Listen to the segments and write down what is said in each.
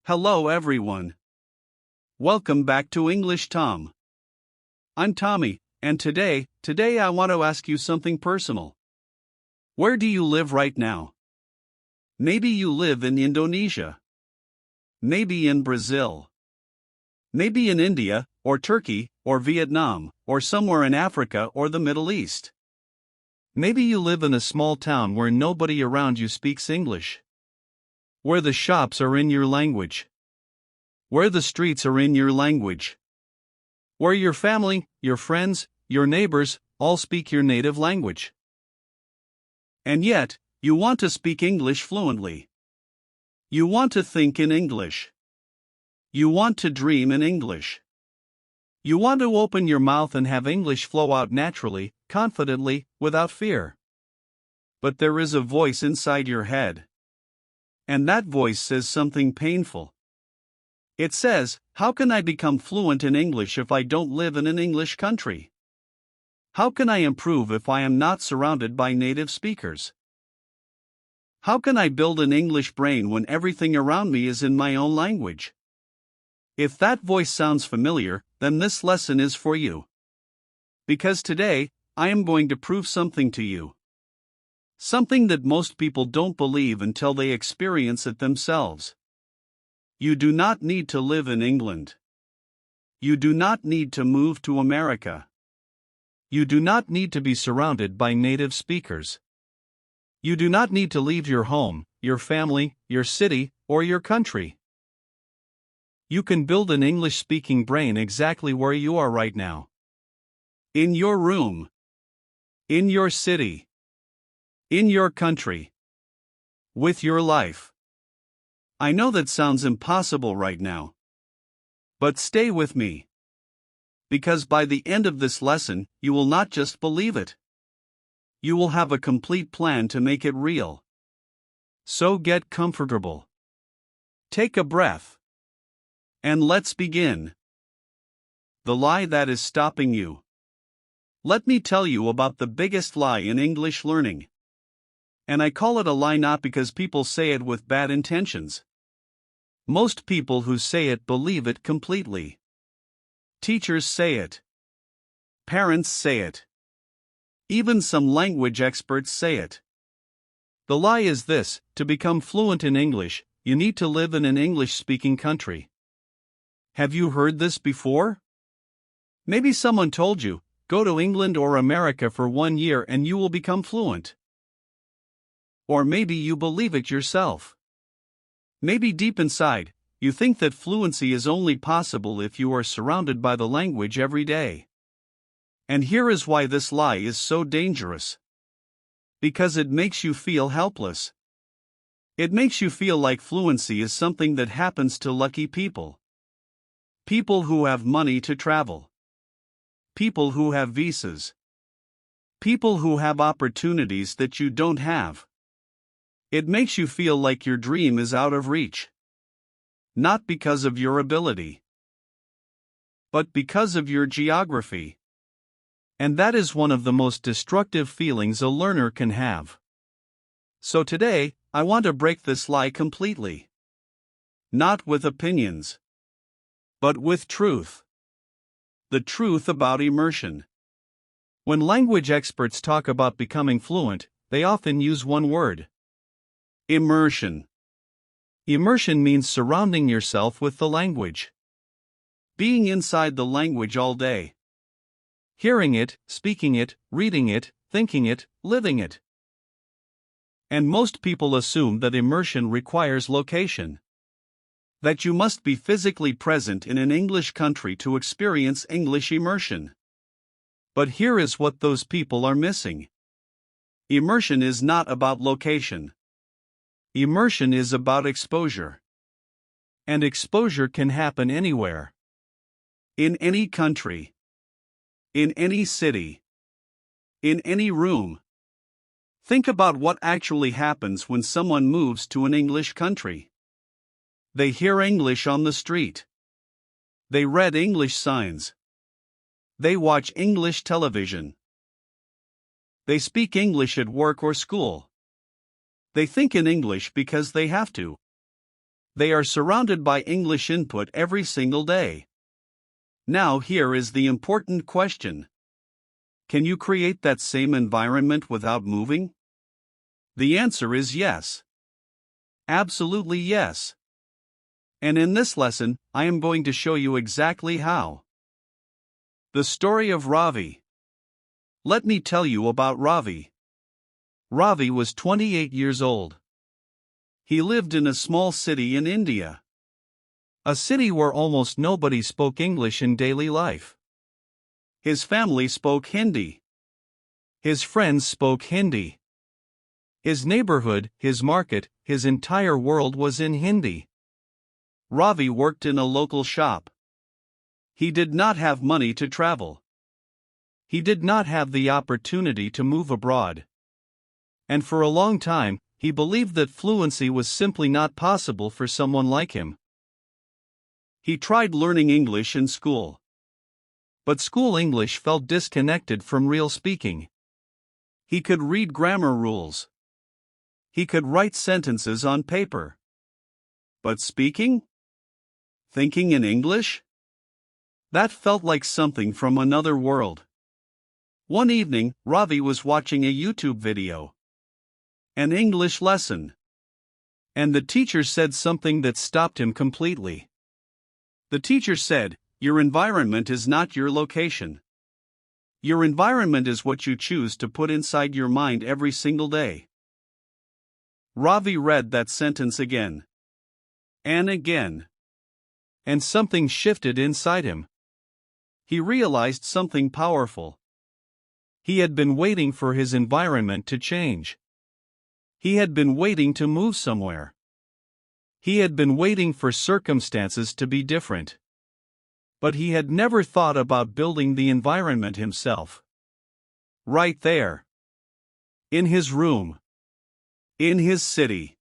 Hello everyone. Welcome back to English Tom. I'm Tommy, and today I want to ask you something personal. Where do you live right now? Maybe you live in Indonesia. Maybe in Brazil. Maybe in India, or Turkey, or Vietnam, or somewhere in Africa or the Middle East. Maybe you live in a small town where nobody around you speaks English. Where the shops are in your language. Where the streets are in your language. Where your family, your friends, your neighbors, all speak your native language. And yet, you want to speak English fluently. You want to think in English. You want to dream in English. You want to open your mouth and have English flow out naturally, confidently, without fear. But there is a voice inside your head. And that voice says something painful. It says, how can I become fluent in English if I don't live in an English country? How can I improve if I am not surrounded by native speakers? How can I build an English brain when everything around me is in my own language? If that voice sounds familiar, then this lesson is for you. Because today, I am going to prove something to you. Something that most people don't believe until they experience it themselves. You do not need to live in England. You do not need to move to America. You do not need to be surrounded by native speakers. You do not need to leave your home, your family, your city, or your country. You can build an English-speaking brain exactly where you are right now. In your room. In your city. In your country. With your life. I know that sounds impossible right now. But stay with me. Because by the end of this lesson, you will not just believe it. You will have a complete plan to make it real. So get comfortable. Take a breath. And let's begin. The lie that is stopping you. Let me tell you about the biggest lie in English learning. And I call it a lie not because people say it with bad intentions. Most people who say it believe it completely. Teachers say it. Parents say it. Even some language experts say it. The lie is this: to become fluent in English, you need to live in an English-speaking country. Have you heard this before? Maybe someone told you, go to England or America for 1 year and you will become fluent. Or maybe you believe it yourself. Maybe deep inside, you think that fluency is only possible if you are surrounded by the language every day. And here is why this lie is so dangerous. Because it makes you feel helpless. It makes you feel like fluency is something that happens to lucky people. People who have money to travel. People who have visas. People who have opportunities that you don't have. It makes you feel like your dream is out of reach. Not because of your ability, but because of your geography. And that is one of the most destructive feelings a learner can have. So today, I want to break this lie completely. Not with opinions, but with truth. The truth about immersion. When language experts talk about becoming fluent, they often use one word. Immersion. Immersion means surrounding yourself with the language. Being inside the language all day. Hearing it, speaking it, reading it, thinking it, living it. And most people assume that immersion requires location. That you must be physically present in an English country to experience English immersion. But here is what those people are missing. Immersion is not about location. Immersion is about exposure. And exposure can happen anywhere. In any country. In any city. In any room. Think about what actually happens when someone moves to an English country. They hear English on the street. They read English signs. They watch English television. They speak English at work or school. They think in English because they have to. They are surrounded by English input every single day. Now here is the important question. Can you create that same environment without moving? The answer is yes. Absolutely yes. And in this lesson, I am going to show you exactly how. The story of Ravi. Let me tell you about Ravi. Ravi was 28 years old. He lived in a small city in India. A city where almost nobody spoke English in daily life. His family spoke Hindi. His friends spoke Hindi. His neighborhood, his market, his entire world was in Hindi. Ravi worked in a local shop. He did not have money to travel. He did not have the opportunity to move abroad. And for a long time, he believed that fluency was simply not possible for someone like him. He tried learning English in school. But school English felt disconnected from real speaking. He could read grammar rules. He could write sentences on paper. But speaking? Thinking in English? That felt like something from another world. One evening, Ravi was watching a YouTube video. An English lesson. And the teacher said something that stopped him completely. The teacher said, "Your environment is not your location. Your environment is what you choose to put inside your mind every single day." Ravi read that sentence again. And again. And something shifted inside him. He realized something powerful. He had been waiting for his environment to change. He had been waiting to move somewhere. He had been waiting for circumstances to be different. But he had never thought about building the environment himself. Right there. In his room. In his city.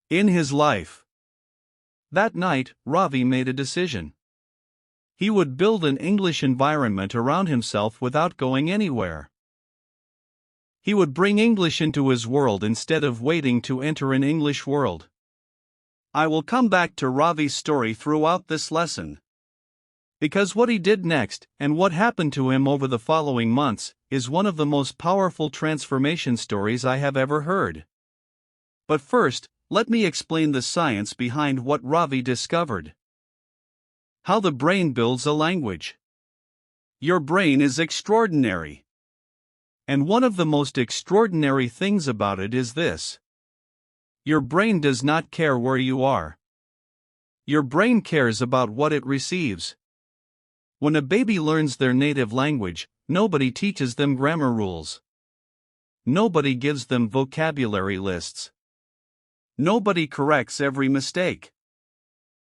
In his life. That night, Ravi made a decision. He would build an English environment around himself without going anywhere. He would bring English into his world instead of waiting to enter an English world. I will come back to Ravi's story throughout this lesson. Because what he did next, and what happened to him over the following months, is one of the most powerful transformation stories I have ever heard. But first, let me explain the science behind what Ravi discovered. How the brain builds a language. Your brain is extraordinary. And one of the most extraordinary things about it is this. Your brain does not care where you are. Your brain cares about what it receives. When a baby learns their native language, nobody teaches them grammar rules. Nobody gives them vocabulary lists. Nobody corrects every mistake.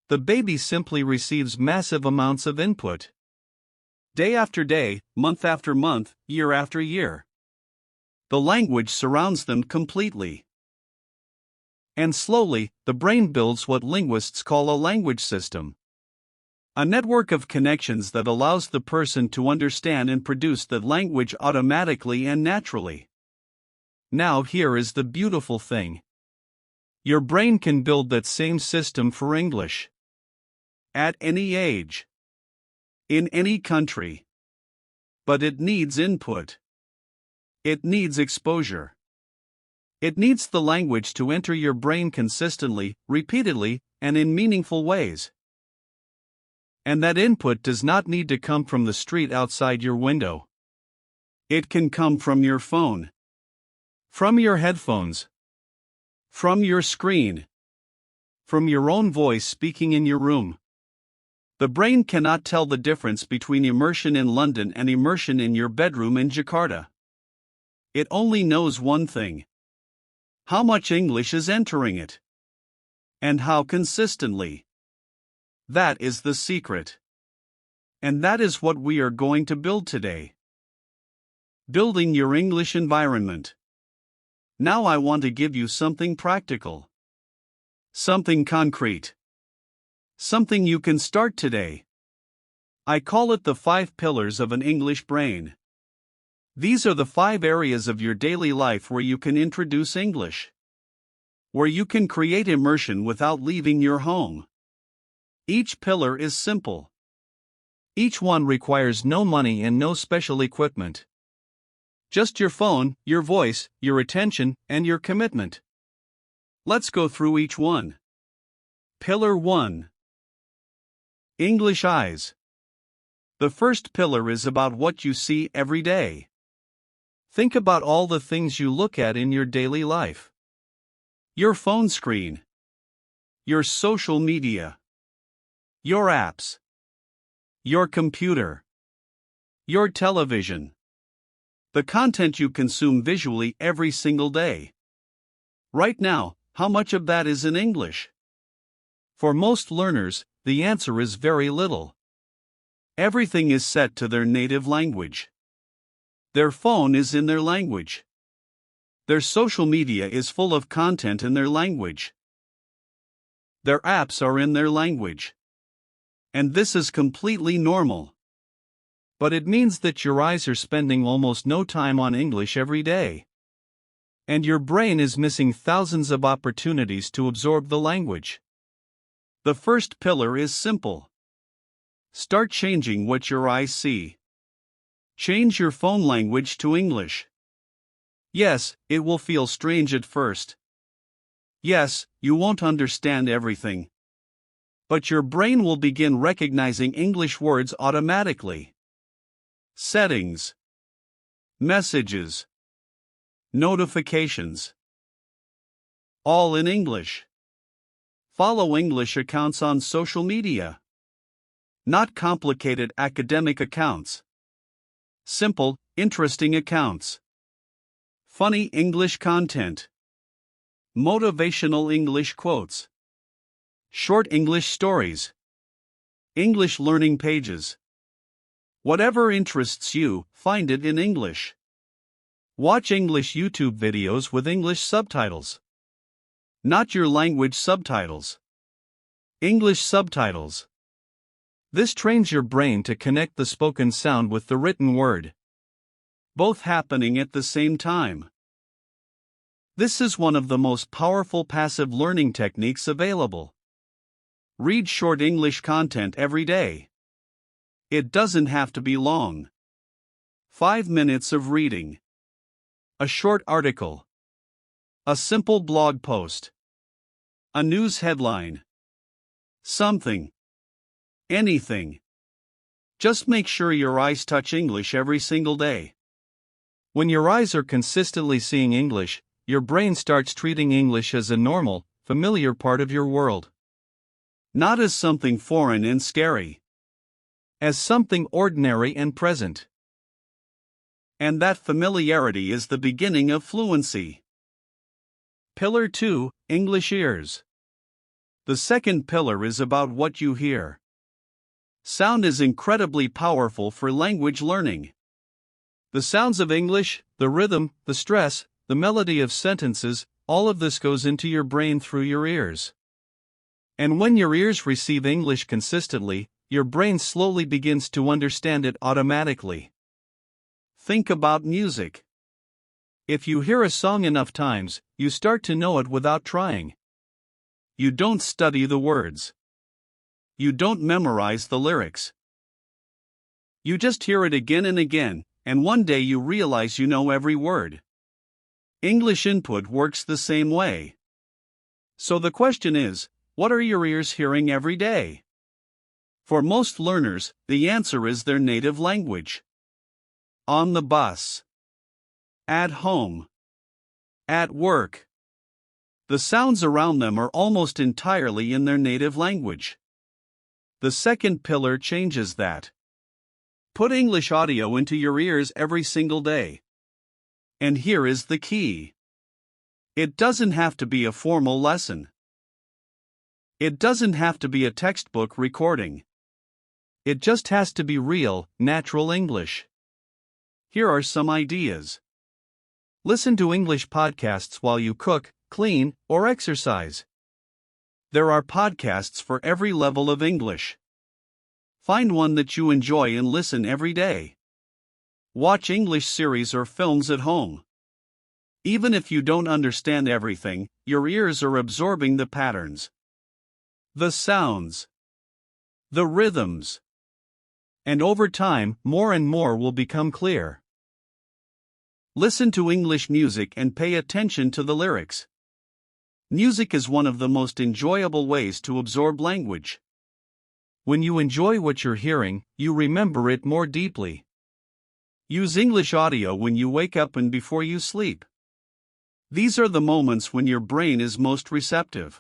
The baby simply receives massive amounts of input. Day after day, month after month, year after year. The language surrounds them completely. And slowly, the brain builds what linguists call a language system. A network of connections that allows the person to understand and produce the language automatically and naturally. Now here is the beautiful thing. Your brain can build that same system for English. At any age. In any country. But it needs input. It needs exposure. It needs the language to enter your brain consistently, repeatedly, and in meaningful ways. And that input does not need to come from the street outside your window. It can come from your phone. From your headphones. From your screen. From your own voice speaking in your room. The brain cannot tell the difference between immersion in London and immersion in your bedroom in Jakarta. It only knows one thing. How much English is entering it. And how consistently. That is the secret. And that is what we are going to build today. Building your English environment. Now I want to give you something practical. Something concrete. Something you can start today. I call it the 5 pillars of an English brain. These are the 5 areas of your daily life where you can introduce English. where you can create immersion without leaving your home. Each pillar is simple. Each one requires no money and no special equipment. Just your phone, your voice, your attention, and your commitment. Let's go through each one. Pillar 1. English Eyes. The first pillar is about what you see every day. Think about all the things you look at in your daily life. Your phone screen. Your social media. Your apps. Your computer. Your television. The content you consume visually every single day. Right now, how much of that is in English? For most learners, the answer is very little. Everything is set to their native language. Their phone is in their language. Their social media is full of content in their language. Their apps are in their language. And this is completely normal. But it means that your eyes are spending almost no time on English every day. And your brain is missing thousands of opportunities to absorb the language. The first pillar is simple. Start changing what your eyes see. Change your phone language to English. Yes, it will feel strange at first. Yes, you won't understand everything. But your brain will begin recognizing English words automatically. Settings. Messages. Notifications. All in English. Follow English accounts on social media. Not complicated academic accounts. Simple, interesting accounts. Funny English content. Motivational English quotes. Short English stories. English learning pages. Whatever interests you, find it in English. Watch English YouTube videos with English subtitles. Not your language subtitles. English subtitles. This trains your brain to connect the spoken sound with the written word. Both happening at the same time. This is one of the most powerful passive learning techniques available. Read short English content every day. It doesn't have to be long. 5 minutes of reading. A short article. A simple blog post. A news headline. Something. Anything. Just make sure your eyes touch English every single day. When your eyes are consistently seeing English, your brain starts treating English as a normal, familiar part of your world. Not as something foreign and scary. As something ordinary and present. And that familiarity is the beginning of fluency. Pillar 2, English Ears. The second pillar is about what you hear. Sound is incredibly powerful for language learning. The sounds of English, the rhythm, the stress, the melody of sentences, all of this goes into your brain through your ears. And when your ears receive English consistently, your brain slowly begins to understand it automatically. Think about music. If you hear a song enough times, you start to know it without trying. You don't study the words. You don't memorize the lyrics. You just hear it again and again, and one day you realize you know every word. English input works the same way. So the question is, what are your ears hearing every day? For most learners, the answer is their native language. On the bus. At home. At work. The sounds around them are almost entirely in their native language. The second pillar changes that. Put English audio into your ears every single day. And here is the key. It doesn't have to be a formal lesson. It doesn't have to be a textbook recording. It just has to be real, natural English. Here are some ideas. Listen to English podcasts while you cook, clean, or exercise. There are podcasts for every level of English. Find one that you enjoy and listen every day. Watch English series or films at home. Even if you don't understand everything, your ears are absorbing the patterns, the sounds, the rhythms. And over time, more and more will become clear. Listen to English music and pay attention to the lyrics. Music is one of the most enjoyable ways to absorb language. When you enjoy what you're hearing, you remember it more deeply. Use English audio when you wake up and before you sleep. These are the moments when your brain is most receptive.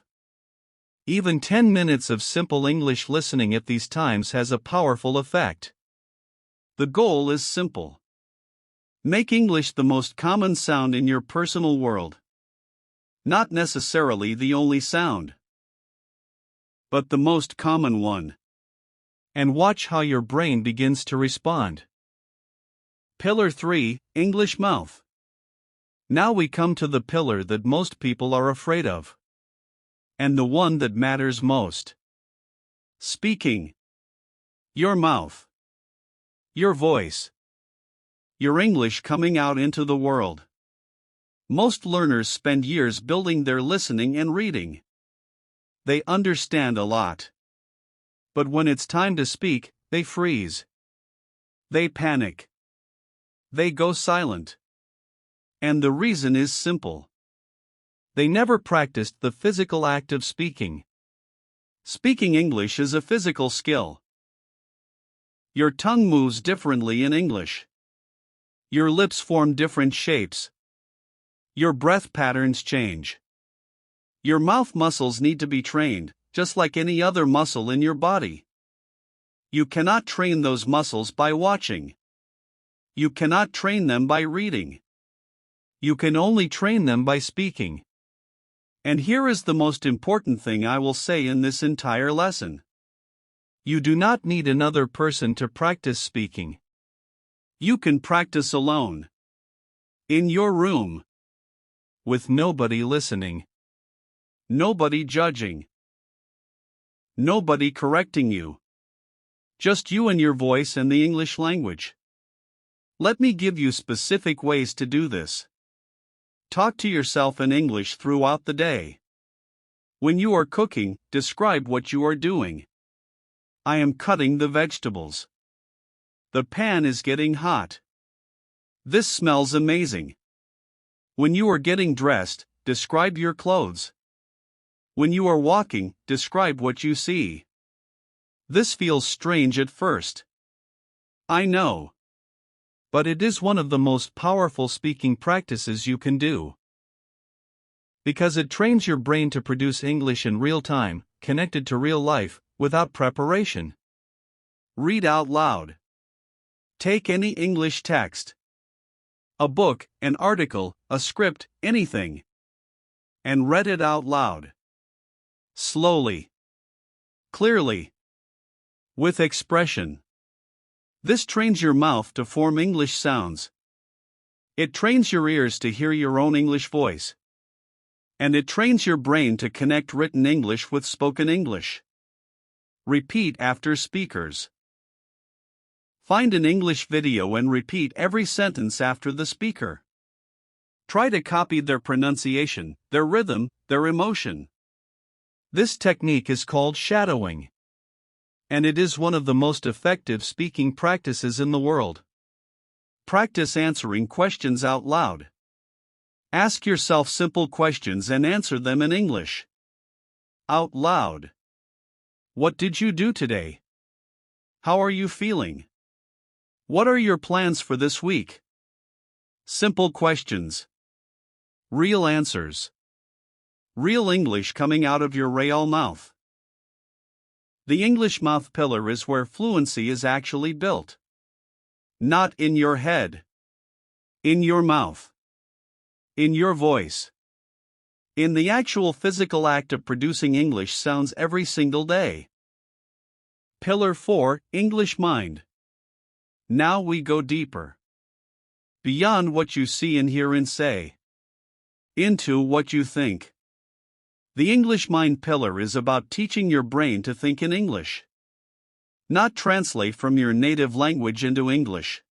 Even 10 minutes of simple English listening at these times has a powerful effect. The goal is simple. Make English the most common sound in your personal world. Not necessarily the only sound, but the most common one. And watch how your brain begins to respond. Pillar 3, English mouth. Now we come to the pillar that most people are afraid of. And the one that matters most. Speaking. Your mouth. Your voice. Your English coming out into the world. Most learners spend years building their listening and reading. They understand a lot. But when it's time to speak, they freeze. They panic. They go silent. And the reason is simple. They never practiced the physical act of speaking. Speaking English is a physical skill. Your tongue moves differently in English. Your lips form different shapes. Your breath patterns change. Your mouth muscles need to be trained, just like any other muscle in your body. You cannot train those muscles by watching. You cannot train them by reading. You can only train them by speaking. And here is the most important thing I will say in this entire lesson. You do not need another person to practice speaking. You can practice alone. In your room. With nobody listening. Nobody judging. Nobody correcting you. Just you and your voice and the English language. Let me give you specific ways to do this. Talk to yourself in English throughout the day. When you are cooking, describe what you are doing. I am cutting the vegetables. The pan is getting hot. This smells amazing. When you are getting dressed, describe your clothes. When you are walking, describe what you see. This feels strange at first. I know. But it is one of the most powerful speaking practices you can do. Because it trains your brain to produce English in real time, connected to real life, without preparation. Read out loud. Take any English text. A book, an article, a script, anything. And read it out loud. Slowly. Clearly. With expression. This trains your mouth to form English sounds. It trains your ears to hear your own English voice. And it trains your brain to connect written English with spoken English. Repeat after speakers. Find an English video and repeat every sentence after the speaker. Try to copy their pronunciation, their rhythm, their emotion. This technique is called shadowing. And it is one of the most effective speaking practices in the world. Practice answering questions out loud. Ask yourself simple questions and answer them in English. Out loud. What did you do today? How are you feeling? What are your plans for this week? Simple questions. Real answers. Real English coming out of your real mouth. The English mouth pillar is where fluency is actually built. Not in your head. In your mouth. In your voice. In the actual physical act of producing English sounds every single day. Pillar 4, English mind. Now we go deeper. Beyond what you see and hear and say. Into what you think. The English mind pillar is about teaching your brain to think in English. Not translate from your native language into English.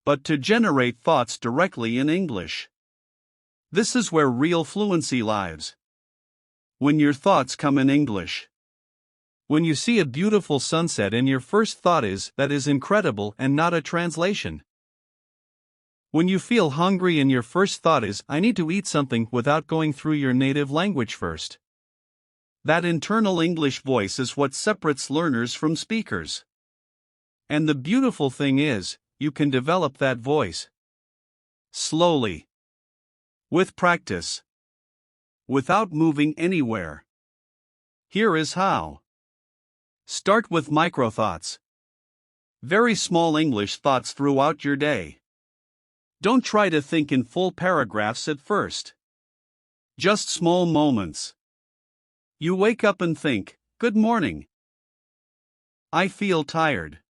But to generate thoughts directly in English. This is where real fluency lies. When your thoughts come in English. When you see a beautiful sunset and your first thought is, "That is incredible," and not a translation. When you feel hungry and your first thought is, "I need to eat something," without going through your native language first. That internal English voice is what separates learners from speakers. And the beautiful thing is, you can develop that voice. Slowly. With practice. Without moving anywhere. Here is how. Start with micro-thoughts. Very small English thoughts throughout your day. Don't try to think in full paragraphs at first. Just small moments. You wake up and think, "Good morning. I feel tired."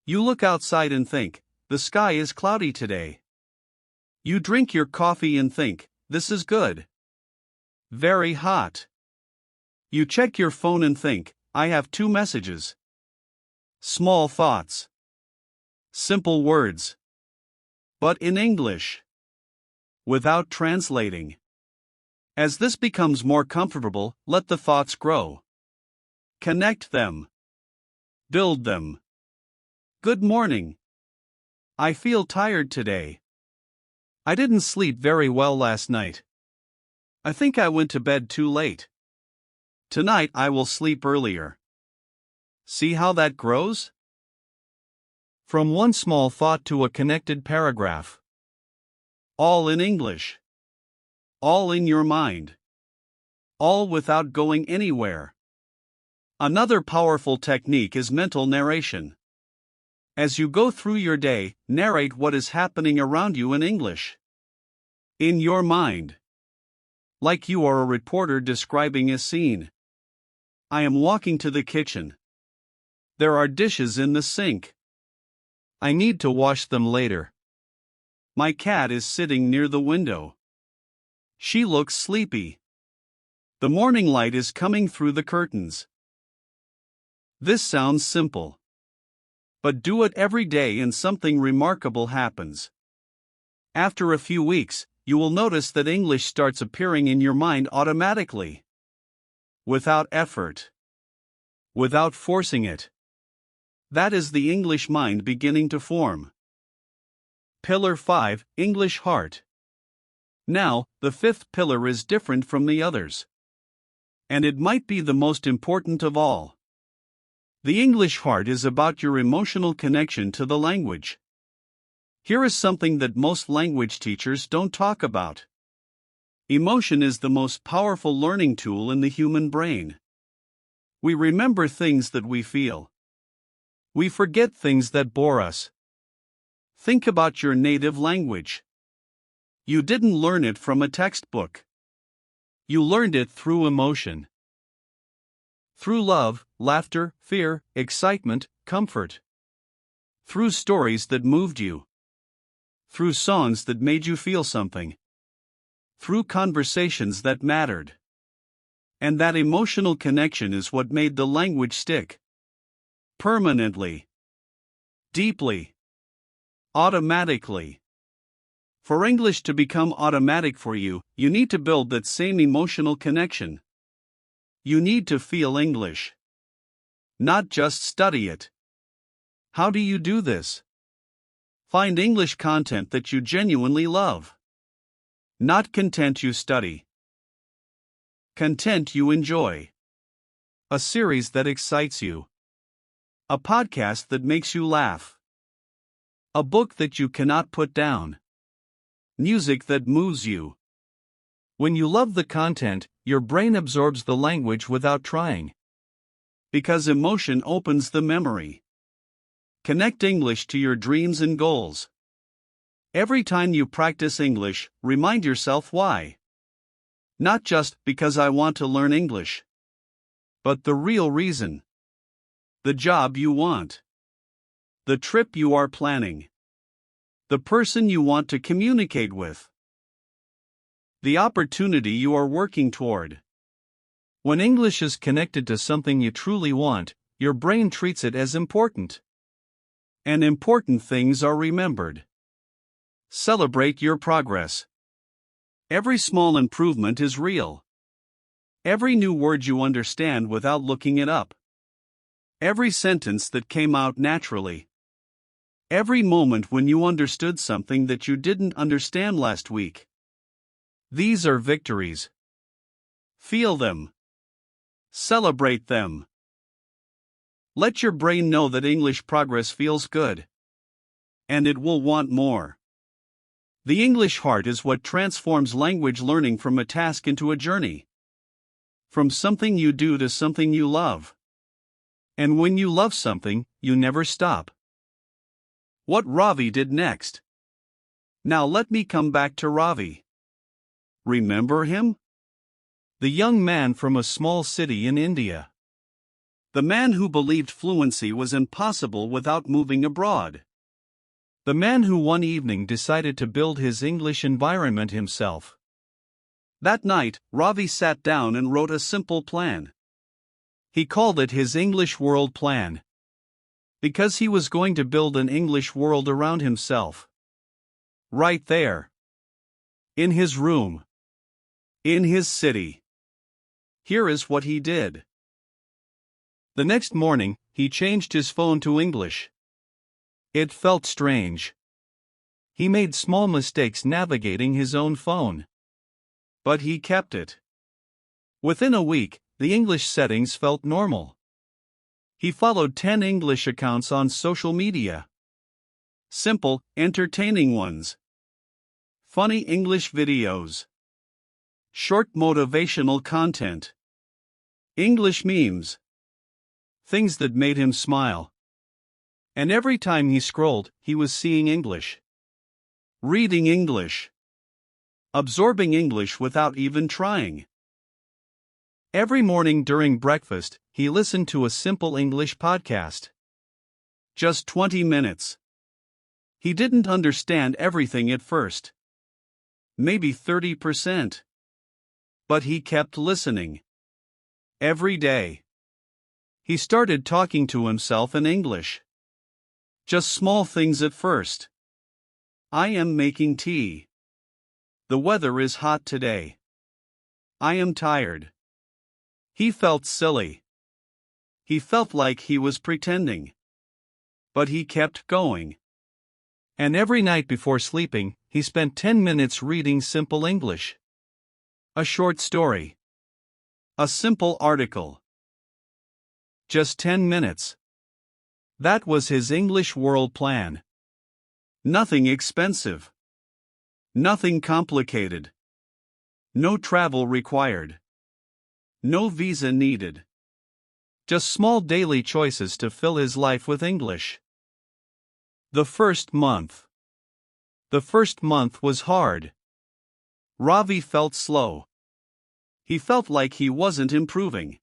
You look outside and think, "The sky is cloudy today." You drink your coffee and think, "This is good. Very hot." You check your phone and think, "I have 2 messages." Small thoughts. Simple words. But in English. Without translating. As this becomes more comfortable, let the thoughts grow. Connect them. Build them. Good morning. I feel tired today. I didn't sleep very well last night. I think I went to bed too late. Tonight I will sleep earlier. See how that grows? From one small thought to a connected paragraph. All in English. All in your mind. All without going anywhere. Another powerful technique is mental narration. As you go through your day, narrate what is happening around you in English. In your mind. Like you are a reporter describing a scene. I am walking to the kitchen. There are dishes in the sink. I need to wash them later. My cat is sitting near the window. She looks sleepy. The morning light is coming through the curtains. This sounds simple. But do it every day and something remarkable happens. After a few weeks, you will notice that English starts appearing in your mind automatically. Without effort. Without forcing it. That is the English mind beginning to form. Pillar 5, English Heart. Now, the 5th pillar is different from the others. And it might be the most important of all. The English heart is about your emotional connection to the language. Here is something that most language teachers don't talk about. Emotion is the most powerful learning tool in the human brain. We remember things that we feel. We forget things that bore us. Think about your native language. You didn't learn it from a textbook. You learned it through emotion. Through love, laughter, fear, excitement, comfort. Through stories that moved you. Through songs that made you feel something. Through conversations that mattered. And that emotional connection is what made the language stick. Permanently. Deeply. Automatically. For English to become automatic for you, you need to build that same emotional connection. You need to feel English. Not just study it. How do you do this? Find English content that you genuinely love. Not content you study. Content you enjoy. A series that excites you. A podcast that makes you laugh. A book that you cannot put down. Music that moves you. When you love the content, your brain absorbs the language without trying. Because emotion opens the memory. Connect English to your dreams and goals. Every time you practice English, remind yourself why. Not just because I want to learn English. But the real reason. The job you want. The trip you are planning. The person you want to communicate with. The opportunity you are working toward. When English is connected to something you truly want, your brain treats it as important. And important things are remembered. Celebrate your progress. Every small improvement is real. Every new word you understand without looking it up. Every sentence that came out naturally. Every moment when you understood something that you didn't understand last week. These are victories. Feel them. Celebrate them. Let your brain know that English progress feels good. And it will want more. The English heart is what transforms language learning from a task into a journey. From something you do to something you love. And when you love something, you never stop. What Ravi did next. Now let me come back to Ravi. Remember him? The young man from a small city in India. The man who believed fluency was impossible without moving abroad. The man who one evening decided to build his English environment himself. That night, Ravi sat down and wrote a simple plan. He called it his English World Plan. Because he was going to build an English world around himself. Right there. In his room. In his city. Here is what he did. The next morning, he changed his phone to English. It felt strange. He made small mistakes navigating his own phone. But he kept it. Within a week, the English settings felt normal. He followed 10 English accounts on social media. Simple, entertaining ones. Funny English videos. Short motivational content. English memes. Things that made him smile. And every time he scrolled, he was seeing English. Reading English. Absorbing English without even trying. Every morning during breakfast, he listened to a simple English podcast. Just 20 minutes. He didn't understand everything at first. Maybe 30%. But he kept listening. Every day. He started talking to himself in English. Just small things at first. I am making tea. The weather is hot today. I am tired. He felt silly. He felt like he was pretending. But he kept going. And every night before sleeping, he spent 10 minutes reading simple English. A short story. A simple article. Just 10 minutes. That was his English World Plan. Nothing expensive. Nothing complicated. No travel required. No visa needed. Just small daily choices to fill his life with English. The first month. The first month was hard. Ravi felt slow. He felt like he wasn't improving.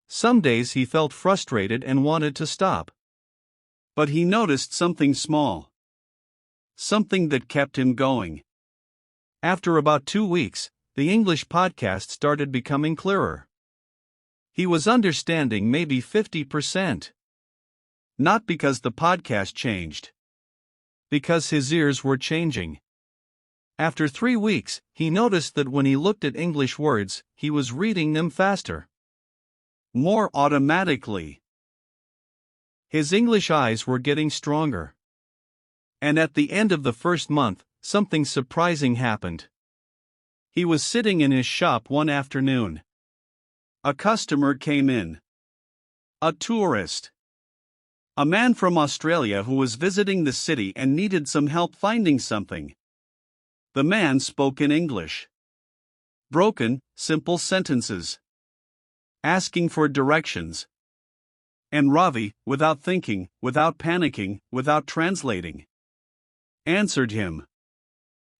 Some days he felt frustrated and wanted to stop. But he noticed something small. Something that kept him going. After about 2 weeks, the English podcast started becoming clearer. He was understanding maybe 50%. Not because the podcast changed. Because his ears were changing. After 3 weeks, he noticed that when he looked at English words, he was reading them faster. More automatically. His English eyes were getting stronger. And at the end of the first month, something surprising happened. He was sitting in his shop one afternoon. A customer came in. A tourist. A man from Australia who was visiting the city and needed some help finding something. The man spoke in English. Broken, simple sentences. Asking for directions. And Ravi, without thinking, without panicking, without translating, answered him.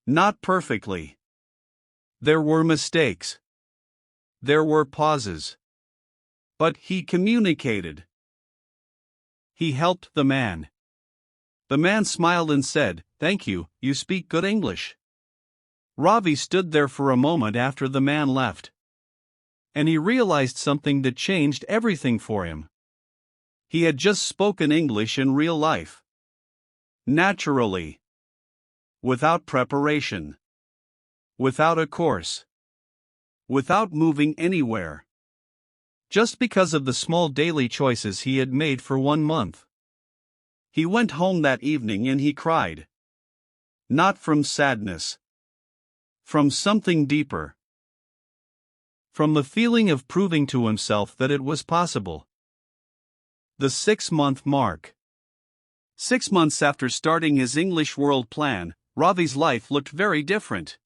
Not perfectly. There were mistakes. There were pauses. But he communicated. He helped the man. The man smiled and said, "Thank you, you speak good English." Ravi stood there for a moment after the man left. And he realized something that changed everything for him. He had just spoken English in real life. Naturally. Without preparation. Without a course. Without moving anywhere. Just because of the small daily choices he had made for 1 month. He went home that evening and he cried. Not from sadness. From something deeper. From the feeling of proving to himself that it was possible. The 6-month mark. 6 months after starting his English World Plan, Ravi's life looked very different.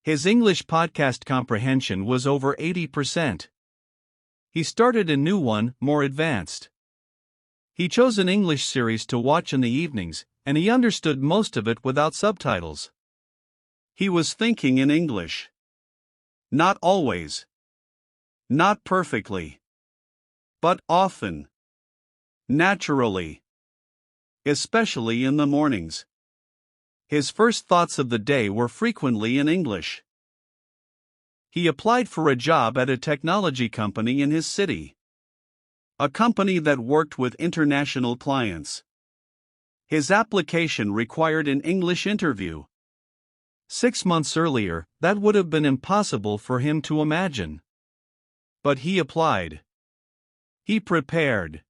His English podcast comprehension was over 80%. He started a new one, more advanced. He chose an English series to watch in the evenings, and he understood most of it without subtitles. He was thinking in English. Not always. Not perfectly. But often. Naturally. Especially in the mornings. His first thoughts of the day were frequently in English. He applied for a job at a technology company in his city. A company that worked with international clients. His application required an English interview. 6 months earlier, that would have been impossible for him to imagine. But he applied. He prepared.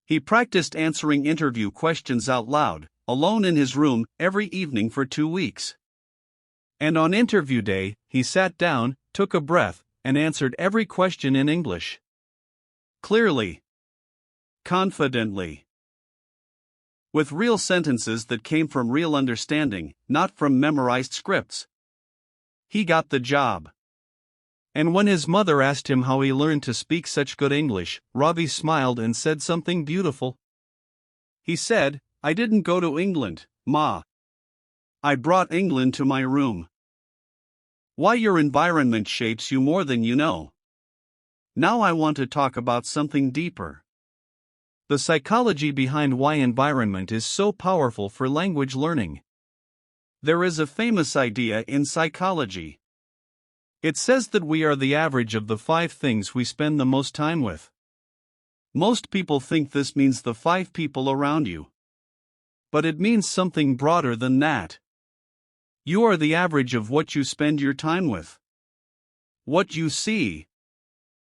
He practiced answering interview questions out loud, alone in his room, every evening for 2 weeks. And on interview day, he sat down, took a breath, and answered every question in English. Clearly. Confidently. With real sentences that came from real understanding, not from memorized scripts. He got the job. And when his mother asked him how he learned to speak such good English, Ravi smiled and said something beautiful. He said, "I didn't go to England, Ma. I brought England to my room." Why your environment shapes you more than you know. Now I want to talk about something deeper. The psychology behind why environment is so powerful for language learning. There is a famous idea in psychology. It says that we are the average of the 5 things we spend the most time with. Most people think this means the 5 people around you. But it means something broader than that. You are the average of what you spend your time with. What you see.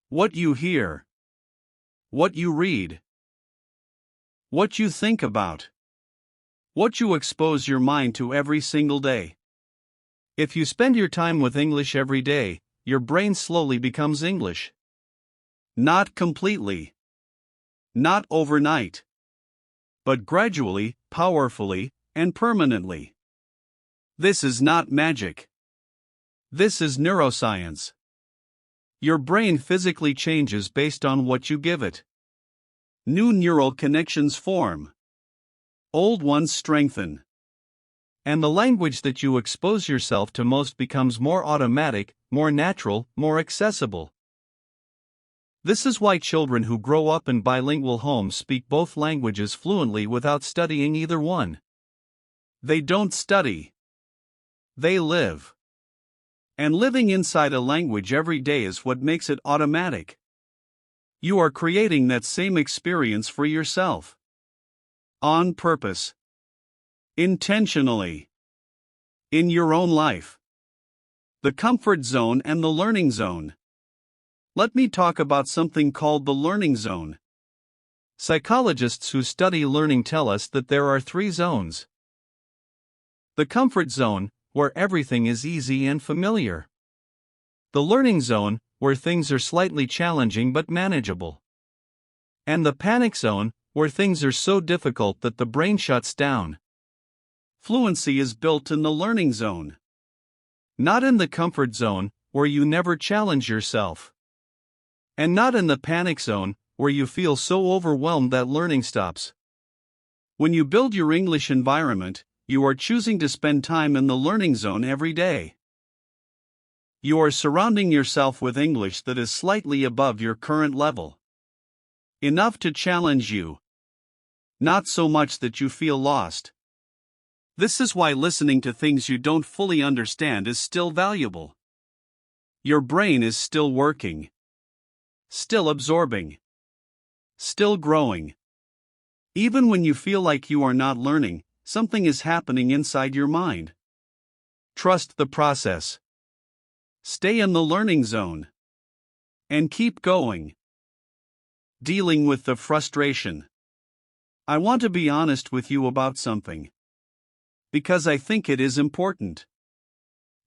What you hear. What you read. What you think about. What you expose your mind to every single day. If you spend your time with English every day, your brain slowly becomes English. Not completely. Not overnight. But gradually, powerfully, and permanently. This is not magic. This is neuroscience. Your brain physically changes based on what you give it. New neural connections form. Old ones strengthen. And the language that you expose yourself to most becomes more automatic, more natural, more accessible. This is why children who grow up in bilingual homes speak both languages fluently without studying either one. They don't study. They live. And living inside a language every day is what makes it automatic. You are creating that same experience for yourself. On purpose. Intentionally. In your own life. The comfort zone and the learning zone. Let me talk about something called the learning zone. Psychologists who study learning tell us that there are 3 zones. The comfort zone, where everything is easy and familiar. The learning zone, where things are slightly challenging but manageable. And the panic zone, where things are so difficult that the brain shuts down. Fluency is built in the learning zone. Not in the comfort zone, where you never challenge yourself. And not in the panic zone, where you feel so overwhelmed that learning stops. When you build your English environment, you are choosing to spend time in the learning zone every day. You are surrounding yourself with English that is slightly above your current level. Enough to challenge you. Not so much that you feel lost. This is why listening to things you don't fully understand is still valuable. Your brain is still working. Still absorbing. Still growing. Even when you feel like you are not learning, something is happening inside your mind. Trust the process. Stay in the learning zone. And keep going. Dealing with the frustration. I want to be honest with you about something. Because I think it is important.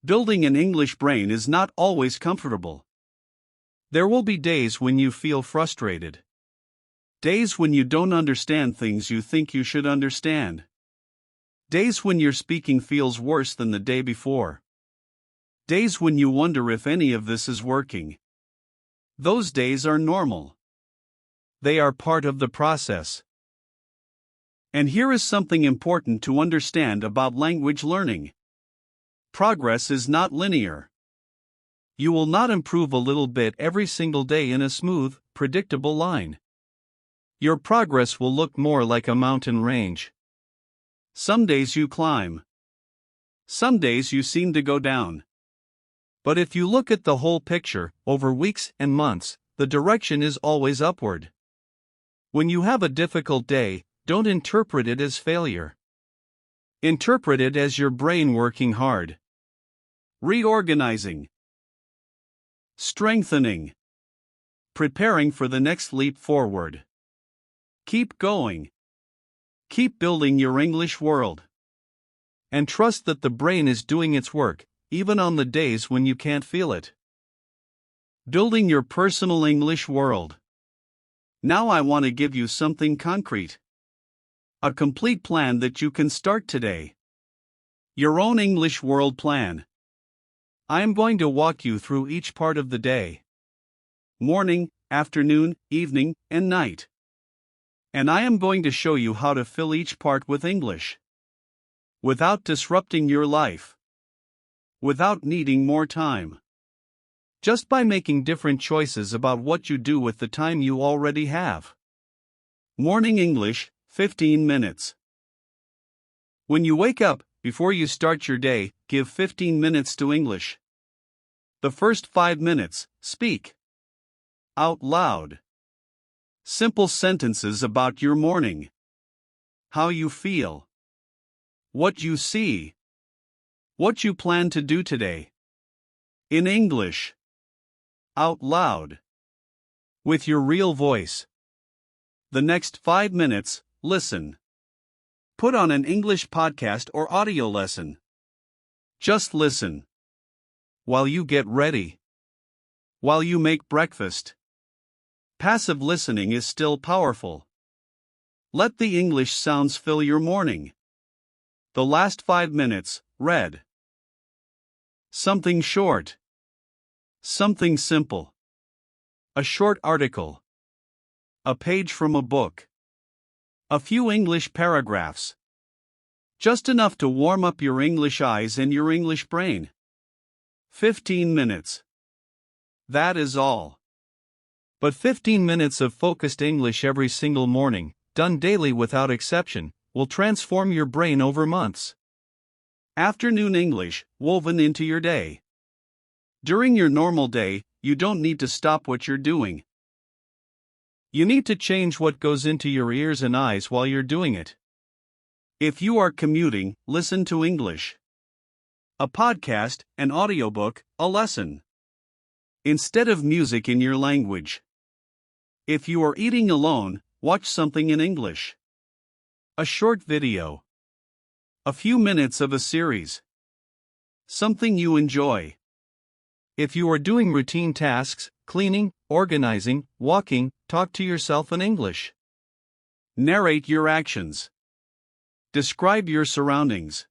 Building an English brain is not always comfortable. There will be days when you feel frustrated. Days when you don't understand things you think you should understand. Days when your speaking feels worse than the day before. Days when you wonder if any of this is working. Those days are normal. They are part of the process. And here is something important to understand about language learning. Progress is not linear. You will not improve a little bit every single day in a smooth, predictable line. Your progress will look more like a mountain range. Some days you climb. Some days you seem to go down. But if you look at the whole picture, over weeks and months, the direction is always upward. When you have a difficult day, don't interpret it as failure. Interpret it as your brain working hard. Reorganizing. Strengthening. Preparing for the next leap forward. Keep going. Keep building your English world. And trust that the brain is doing its work, even on the days when you can't feel it. Building your personal English world. Now I want to give you something concrete. A complete plan that you can start today. Your own English world plan. I am going to walk you through each part of the day. Morning, afternoon, evening, and night. And I am going to show you how to fill each part with English. Without disrupting your life. Without needing more time. Just by making different choices about what you do with the time you already have. Morning English, 15 minutes. When you wake up, before you start your day, give 15 minutes to English. The first 5 minutes, speak. Out loud. Simple sentences about your morning. How you feel. What you see. What you plan to do today. In English. Out loud. With your real voice. The next 5 minutes, listen. Put on an English podcast or audio lesson. Just listen. While you get ready. While you make breakfast. Passive listening is still powerful. Let the English sounds fill your morning. The last 5 minutes, read. Something short. Something simple. A short article. A page from a book. A few English paragraphs. Just enough to warm up your English eyes and your English brain. 15 minutes. That is all. But 15 minutes of focused English every single morning, done daily without exception, will transform your brain over months. Afternoon English, woven into your day. During your normal day, you don't need to stop what you're doing. You need to change what goes into your ears and eyes while you're doing it. If you are commuting, listen to English. A podcast, an audiobook, a lesson. Instead of music in your language. If you are eating alone, watch something in English. A short video. A few minutes of a series. Something you enjoy. If you are doing routine tasks, cleaning, organizing, walking, talk to yourself in English. Narrate your actions. Describe your surroundings.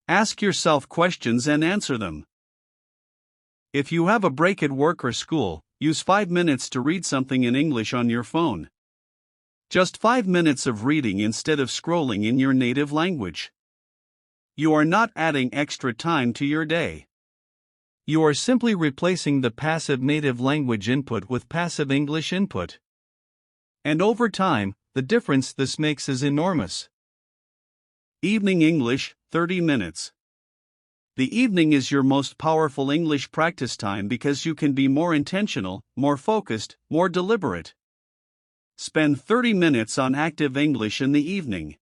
Ask yourself questions and answer them. If you have a break at work or school, use 5 minutes to read something in English on your phone. Just 5 minutes of reading instead of scrolling in your native language. You are not adding extra time to your day. You are simply replacing the passive native language input with passive English input. And over time, the difference this makes is enormous. Evening English, 30 minutes. The evening is your most powerful English practice time because you can be more intentional, more focused, more deliberate. Spend 30 minutes on active English in the evening.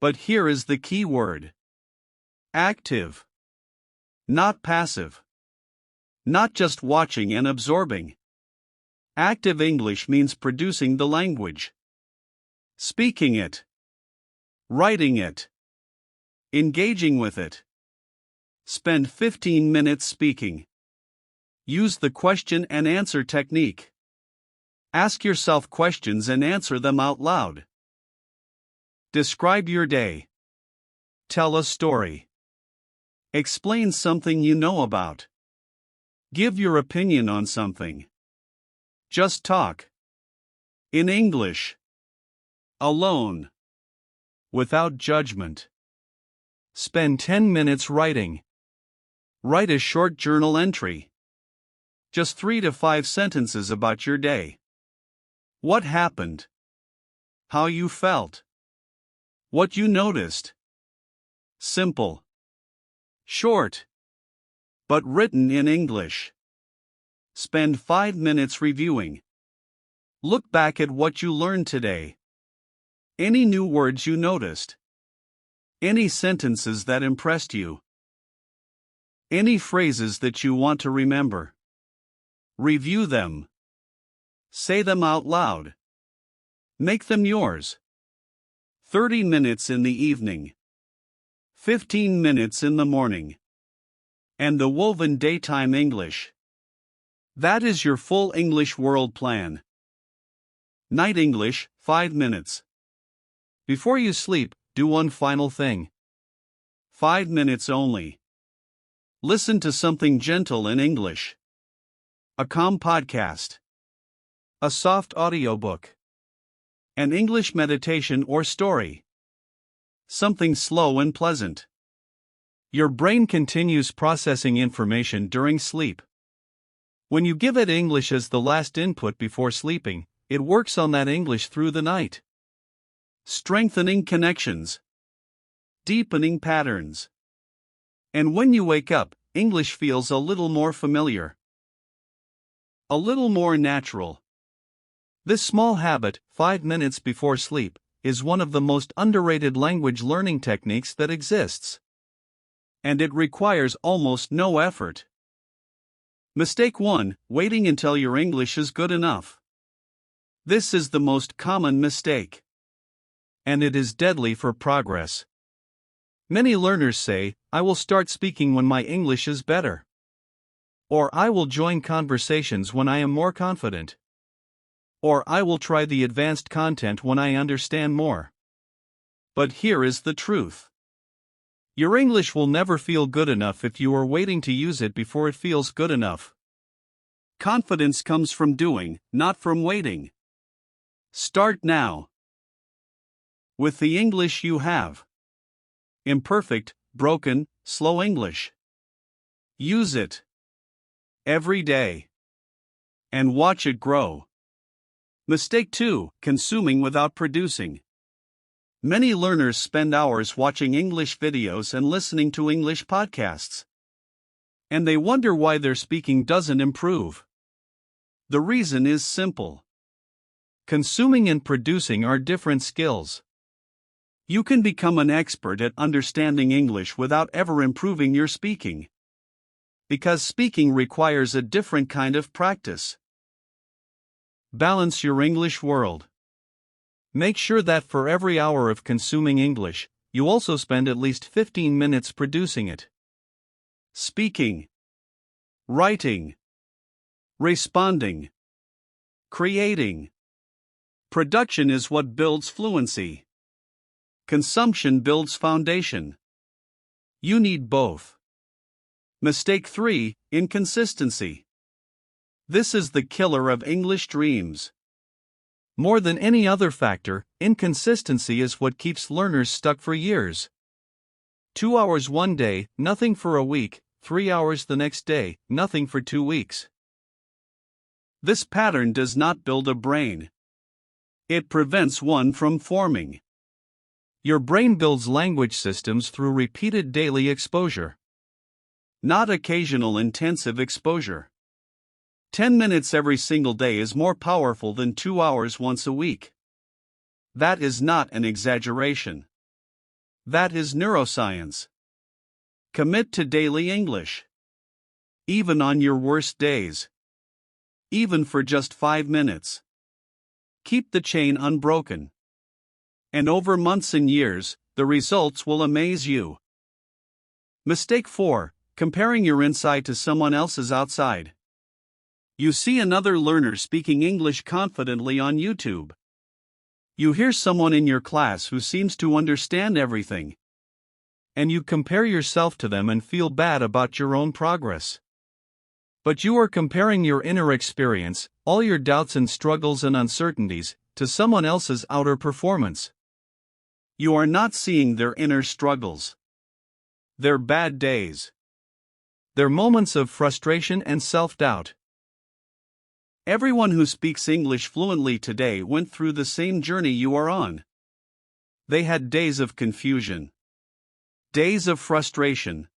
But here is the key word. Active. not passive. Not just watching and absorbing. Active English means producing the language, speaking it, writing it, engaging with it. Spend 15 minutes speaking. Use the question and answer technique. Ask yourself questions and answer them out loud. Describe your day. Tell a story. Explain something you know about. Give your opinion on something. Just talk. In English. Alone. Without judgment. Spend 10 minutes writing. Write a short journal entry. Just 3 to 5 sentences about your day. What happened? How you felt? What you noticed? Simple. Short. But written in English. Spend 5 minutes reviewing. Look back at what you learned today. Any new words you noticed? Any sentences that impressed you? Any phrases that you want to remember? Review them. Say them out loud. Make them yours. 30 minutes in the evening. 15 minutes in the morning. And the woven daytime English. That is your full English world plan. Night English, 5 minutes. Before you sleep, do one final thing. 5 minutes only. Listen to something gentle in English. A calm podcast. A soft audiobook. An English meditation or story. Something slow and pleasant. Your brain continues processing information during sleep. When you give it English as the last input before sleeping, it works on that English through the night. Strengthening connections. Deepening patterns. And when you wake up, English feels a little more familiar. A little more natural. This small habit, 5 minutes before sleep, is one of the most underrated language learning techniques that exists. And it requires almost no effort. Mistake 1: waiting until your English is good enough. This is the most common mistake. And it is deadly for progress. Many learners say, "I will start speaking when my English is better." Or "I will join conversations when I am more confident." Or "I will try the advanced content when I understand more." But here is the truth. Your English will never feel good enough if you are waiting to use it before it feels good enough. Confidence comes from doing, not from waiting. Start now. With the English you have. Imperfect, broken, slow English. Use it. Every day. And watch it grow. Mistake 2: consuming without producing. Many learners spend hours watching English videos and listening to English podcasts. And they wonder why their speaking doesn't improve. The reason is simple. Consuming and producing are different skills. You can become an expert at understanding English without ever improving your speaking. Because speaking requires a different kind of practice. Balance your English world. Make sure that for every hour of consuming English, you also spend at least 15 minutes producing it. Speaking. Writing. Responding. Creating. Production is what builds fluency. Consumption builds foundation. You need both. Mistake 3: inconsistency. This is the killer of English dreams. More than any other factor, inconsistency is what keeps learners stuck for years. 2 hours one day, nothing for a week; 3 hours the next day, nothing for 2 weeks. This pattern does not build a brain. It prevents one from forming. Your brain builds language systems through repeated daily exposure. Not occasional intensive exposure. 10 minutes every single day is more powerful than 2 hours once a week. That is not an exaggeration. That is neuroscience. Commit to daily English. Even on your worst days. Even for just 5 minutes. Keep the chain unbroken. And over months and years, the results will amaze you. Mistake 4. Comparing your inside to someone else's outside. You see another learner speaking English confidently on YouTube. You hear someone in your class who seems to understand everything. And you compare yourself to them and feel bad about your own progress. But you are comparing your inner experience, all your doubts and struggles and uncertainties, to someone else's outer performance. You are not seeing their inner struggles. Their bad days. Their moments of frustration and self-doubt. Everyone who speaks English fluently today went through the same journey you are on. They had days of confusion. Days of frustration.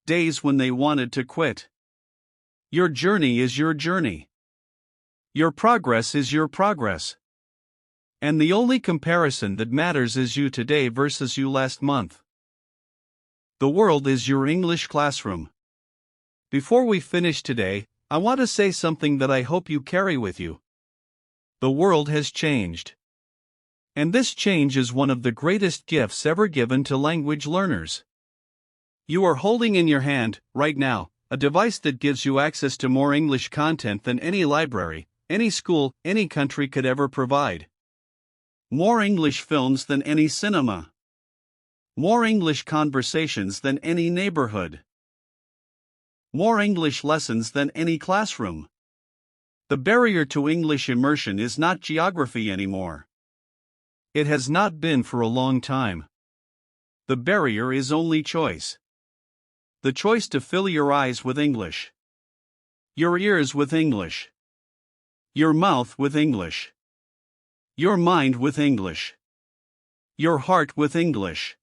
Days when they wanted to quit. Your journey is your journey. Your progress is your progress. And the only comparison that matters is you today versus you last month. The world is your English classroom. Before we finish today, I want to say something that I hope you carry with you. The world has changed. And this change is one of the greatest gifts ever given to language learners. You are holding in your hand, right now, a device that gives you access to more English content than any library, any school, any country could ever provide. More English films than any cinema. More English conversations than any neighborhood. More English lessons than any classroom. The barrier to English immersion is not geography anymore. It has not been for a long time. The barrier is only choice. The choice to fill your eyes with English. Your ears with English. Your mouth with English. Your mind with English. Your heart with English.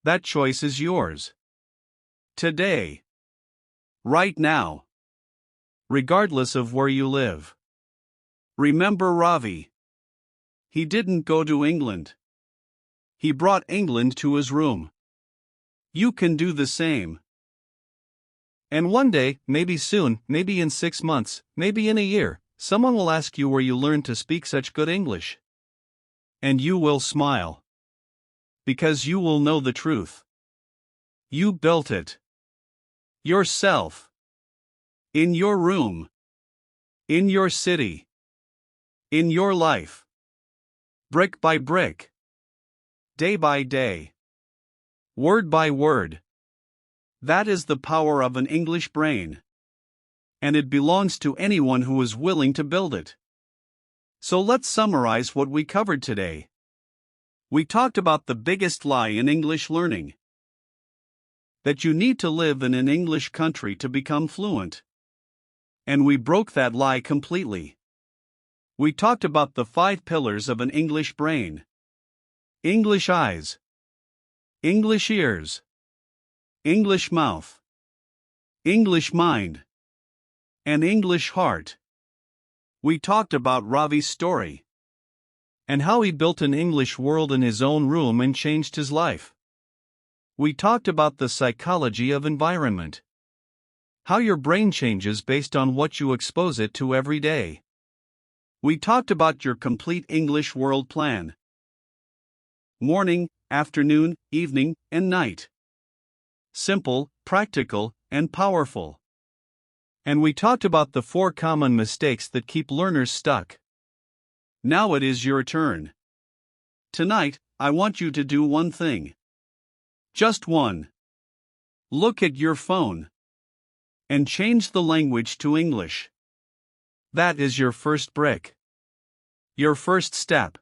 That choice is yours. Today. Right now. Regardless of where you live. Remember Ravi. He didn't go to England. He brought England to his room. You can do the same. And one day, maybe soon, maybe in 6 months, maybe in a year, someone will ask you where you learned to speak such good English. And you will smile. Because you will know the truth. You built it. Yourself. In your room. In your city. In your life. Brick by brick. Day by day. Word by word. That is the power of an English brain. And it belongs to anyone who is willing to build it. So let's summarize what we covered today. We talked about the biggest lie in English learning. That you need to live in an English country to become fluent. And we broke that lie completely. We talked about the 5 pillars of an English brain. English eyes. English ears. English mouth. English mind. And English heart. We talked about Ravi's story. And how he built an English world in his own room and changed his life. We talked about the psychology of environment. How your brain changes based on what you expose it to every day. We talked about your complete English world plan. Morning, afternoon, evening, and night. Simple, practical, and powerful. And we talked about the 4 common mistakes that keep learners stuck. Now it is your turn. Tonight, I want you to do one thing. Just one. Look at your phone. And change the language to English. That is your first brick. Your first step.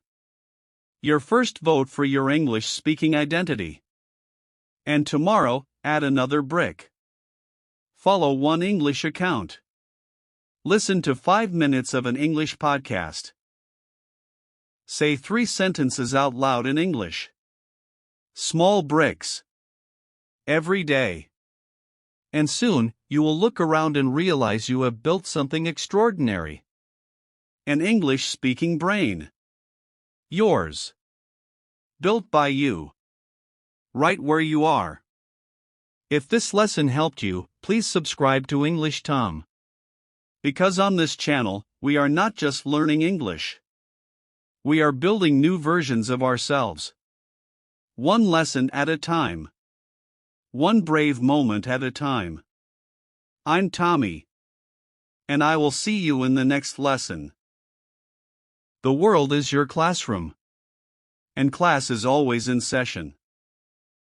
Your first vote for your English speaking identity. And tomorrow, add another brick. Follow one English account. Listen to 5 minutes of an English podcast. Say 3 sentences out loud in English. Small bricks. Every day. And soon, you will look around and realize you have built something extraordinary. An English-speaking brain. Yours. Built by you. Right where you are. If this lesson helped you, please subscribe to English Tom. Because on this channel, we are not just learning English. We are building new versions of ourselves. One lesson at a time. One brave moment at a time. I'm Tommy. And I will see you in the next lesson. The world is your classroom. And class is always in session.